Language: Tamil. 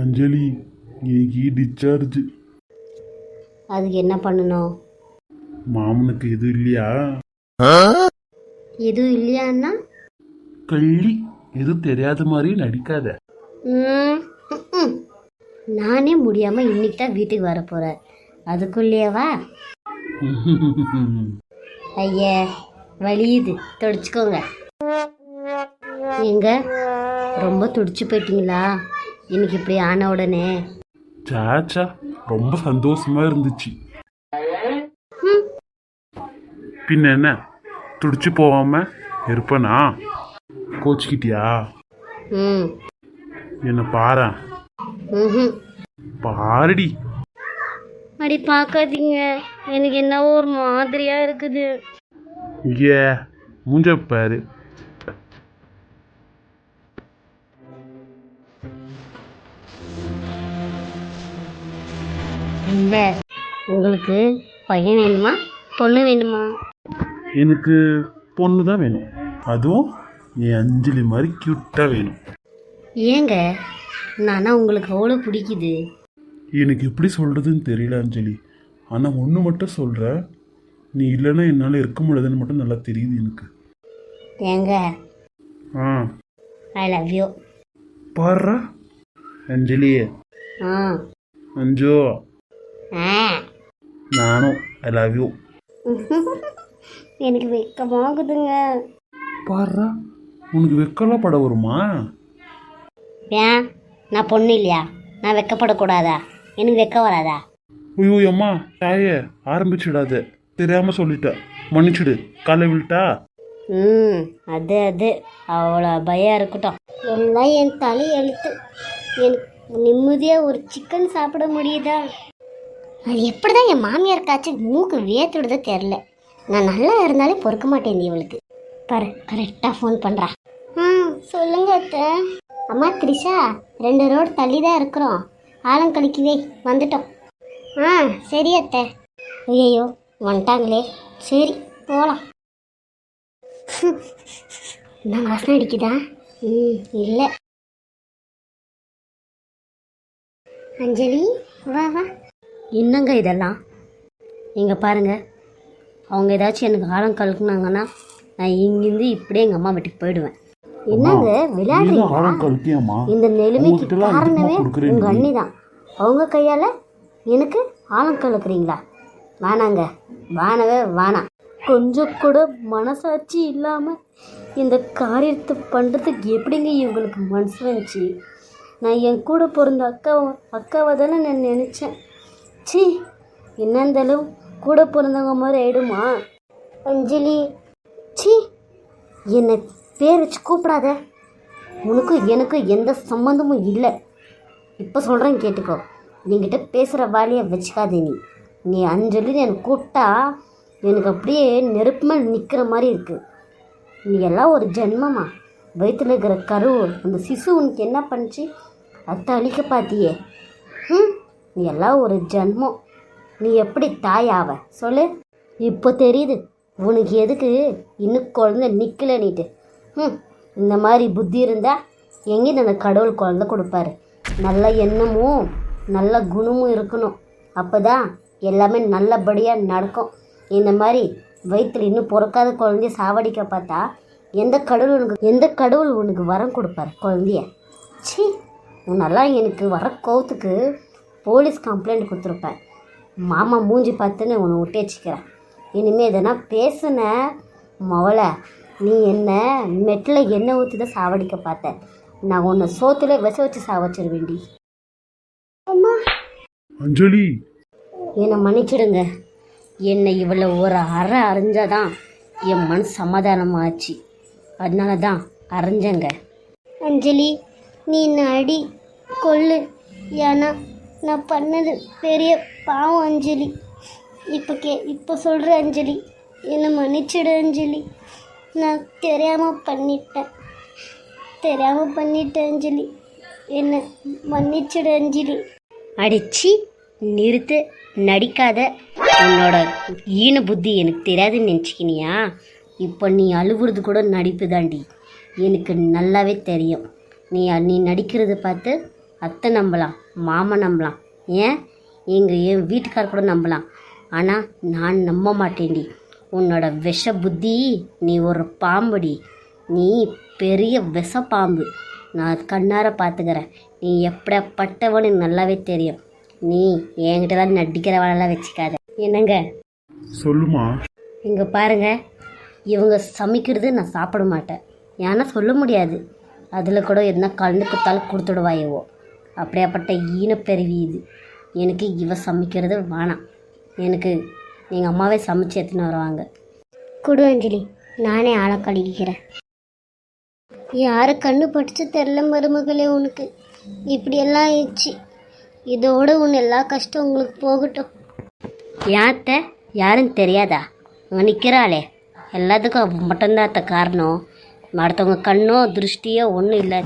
அஞ்சலி, இன்னைக்கு டிஸ்சார்ஜ். அதுக்கு என்ன பண்ணணும்? மாமனுக்கு எதுவும் இல்லையா? எதுவும் இல்லையான்னா? கள்ளி, எதுவும் தெரியாத மாதிரி நடிக்காத. ம், ம். நானே முடியாமல் இன்னைக்கு தான் வீட்டுக்கு வர போகிறேன், அதுக்குள்ளேயேவா? ஐயா, வலியுது, துடிச்சுக்கோங்க. எங்க ரொம்ப துடிச்சு போயிட்டீங்களா இன்னைக்கு இப்படி ஆன உடனே? சாச்சா, ரொம்ப சந்தோஷமா இருந்துச்சு. பின்ன என்ன, துடிச்சு போகாம இருப்பனா? கோச்சிக்கிட்டியா? ம் என்ன பாரு, ம். பாருடி. அப்படி பார்க்காதீங்க, எனக்கு என்னவோ ஒரு மாதிரியா இருக்குது. ஏ, மூஞ்ச பாரு. இல்லை, உங்களுக்கு பையன் வேணுமா பொண்ணு வேணுமா? எனக்கு பொண்ணு தான் வேணும், அதுவும் என் அஞ்சலி மாதிரி கியூட்டா வேணும். ஏங்க, நானா உங்களுக்கு அவ்வளோ பிடிக்குது? எனக்கு எப்படி சொல்றதுன்னு தெரியல அஞ்சலி. ஆனா ஒன்று மட்டும் சொல்ற, நீ இல்லைன்னா என்னால் இருக்க முடியாதுன்னு மட்டும் நல்லா தெரியுது எனக்கு. ஏங்க, ஆ, ஐ லவ் யூ. பாரு அஞ்சலி. ஆ அஞ்சோ, ஆ. நானும் ஐ லவ் யூ. எனக்கு வெக்கமாகுதுங்க. பாரு, உனக்கு வெக்கலாம் பட வருமா? ஏன், நான் பொண்ணு இல்லையா? நான் வெக்கப்படக்கூடாதா? எனக்கு வெக்க வராதா? ஐயோ அம்மா, தாயே, ஆரம்பிச்சிடாத, தெரியாம சொல்லிட்ட, மன்னிச்சிடு, காலை விழுட்டா. ம், அது அது அவ்வளோ பயம் இருக்கட்டும். எல்லாம் என் தலை எழுத்து. எனக்கு நிம்மதியாக ஒரு சிக்கன் சாப்பிட முடியுதா? அது எப்படி தான் என் மாமியாருக்காச்சும் மூக்கு வேத்துடுதோ தெரில. நான் நல்லா இருந்தாலே பொறுக்க மாட்டேன் இவளுக்கு. பாரு, கரெக்டாக ஃபோன் பண்ணுறா. சொல்லுங்க அத்தை. அம்மா த்ரிஷா, 2 ரோடு தள்ளி தான் இருக்கிறோம், ஆலங்கழிக்குவே வந்துட்டோம். சரி அத்தை. ஐயோ, வந்துட்டாங்களே, சரி போகலாம். நான் வாசனை அடிக்குதா? இல்லை. அஞ்சலி, வா வா. என்னங்க இதெல்லாம்? இங்கே பாருங்க, அவங்க ஏதாச்சும் எனக்கு ஆழம் கலக்குனாங்கன்னா நான் இங்கிருந்து இப்படியே எங்கள் அம்மா வீட்டுக்கு போயிடுவேன். என்னங்க விளையாடுறீங்களா? இந்த நிலைமைக்கு காரணமே உங்கள் அண்ணி தான். அவங்க கையால் எனக்கு ஆழம் கலக்குறீங்களா? வேணாங்க, வானவே வேணாம். கொஞ்சம் கூட மனசாட்சி இல்லாமல் இந்த காரியத்தை பண்ணுறதுக்கு எப்படிங்க இவங்களுக்கு மனசு வந்துச்சு? நான் என் கூட பிறந்த அக்காவை தானே நான் நினச்சேன். சி, என்ன இருந்தாலும் கூட பிறந்தவங்க மாதிரி ஆயிடுமா? அஞ்சலி, சி, என்னை பேர் வச்சு கூப்பிடாத. உனக்கும் எனக்கும் எந்த சம்மந்தமும் இல்லை. இப்போ சொல்கிறேன் கேட்டுக்கோ. நீங்கிட்ட பேசுகிற வேலையை வச்சுக்காதே. நீ அஞ்சலின்னு எனக்கு கூப்பிட்டா எனக்கு அப்படியே நெருப்பு மேல் நிற்கிற மாதிரி இருக்குது. நீ எல்லாம் ஒரு ஜென்மமா? வயிற்றில் இருக்கிற கரு, அந்த சிசு உனக்கு என்ன பண்ணிச்சு? அத்தை அழிக்க பார்த்தியே. நீ எல்லாம் ஒரு ஜென்மம். நீ எப்படி தாயாவ சொல்லு? இப்போ தெரியுது உனக்கு எதுக்கு இன்னும் குழந்தை நிற்கல நீட்டு. இந்த மாதிரி புத்தி இருந்தால் எங்கேயும் அந்த கடவுள் குழந்தை கொடுப்பாரு. நல்ல எண்ணமும் நல்ல குணமும் இருக்கணும், அப்போ தான் எல்லாமே நல்லபடியாக நடக்கும். இந்த மாதிரி வயிற்றில் இன்னும் பிறக்காத குழந்தைய சாவடிக்க பார்த்தா எந்த கடவுள் உனக்கு வரம் கொடுப்பார் குழந்தைய? சி, உன்னெல்லாம் எனக்கு வர கோவத்துக்கு போலீஸ் கம்ப்ளைண்ட் கொடுத்துருப்பேன். மாமா மூஞ்சி பார்த்துன்னு உன்னை விட்டு வச்சுக்கிறேன். இனிமேல் எதனா பேசுன மவளை, நீ என்ன மெட்டில் எண்ணெய் ஊற்றி தான் சாவடிக்க பார்த்தேன். நான் உன்னை சோத்துல விச வச்சு சாவச்சிருவேண்டி. அஞ்சலி, என்னை மன்னிச்சிடுங்க. என்னை இவ்வளோ ஒரு அறை அரைஞ்சாதான் என் மனசு சமாதானமாச்சு, அதனால தான் அரைஞ்சங்க. அஞ்சலி, நீ என்னை அடி கொல்லு, ஏன்னா நான் பண்ணது பெரிய பாவம் அஞ்சலி. இப்போ சொல்கிற அஞ்சலி, என்னை மன்னிச்சிடு அஞ்சலி. நான் தெரியாமல் பண்ணிட்டேன் அஞ்சலி, என்னை மன்னிச்சிடு அஞ்சலி. அடிச்சு நிறுத்து, நடிக்காத. உன்னோட ஈன புத்தி எனக்கு தெரியாதுன்னு நினச்சிக்கினியா? இப்போ நீ அழுவுறது கூட நடிப்பு தாண்டி, எனக்கு நல்லாவே தெரியும். நீ நடிக்கிறத பார்த்து அத்தை நம்பலாம், மாமா நம்பலாம், என் வீட்டுக்கார கூட நம்பலாம். ஆனால் நான் நம்ப மாட்டேன்டி. உன்னோட விஷ புத்தி, நீ ஒரு பாம்புடி. நீ பெரிய விஷ பாம்பு. நான் கண்ணார பார்த்துக்கிறேன். நீ எப்படிப்பட்டவனு நல்லாவே தெரியும். நீ என்கிட்டலாம் நடிக்கிறவனெல்லாம் வச்சுக்காத. என்னங்க சொல்லுமா. இங்கே பாருங்க, இவங்க சமைக்கிறது நான் சாப்பிட மாட்டேன். ஏன்னா சொல்ல முடியாது, அதில் கூட எதுனா கலந்து கொடுத்தாலும் கொடுத்துடுவாயவோ. அப்படியாப்பட்ட ஈனப்பெருவி இது. எனக்கு இவ சமைக்கிறது வேணாம். எனக்கு எங்கள் அம்மாவே சமைச்சு எடுத்துன்னு வருவாங்க. குடு அஞ்சலி, நானே ஆளை கழுவிக்கிறேன். யாரை கண்ணு பட்டுச்சு தெரில மருமகளே, உனக்கு இப்படியெல்லாம் ஆயிடுச்சு. இதோட உன் எல்லா கஷ்டம் உங்களுக்கு போகட்டும். யாத்த யாருன்னு தெரியாதா? அங்கே நிற்கிறாளே, எல்லாத்துக்கும் அவ மட்டும்தான் அத்தை காரணம். அடுத்தவங்க கண்ணோ திருஷ்டியோ ஒன்றும் இல்லை.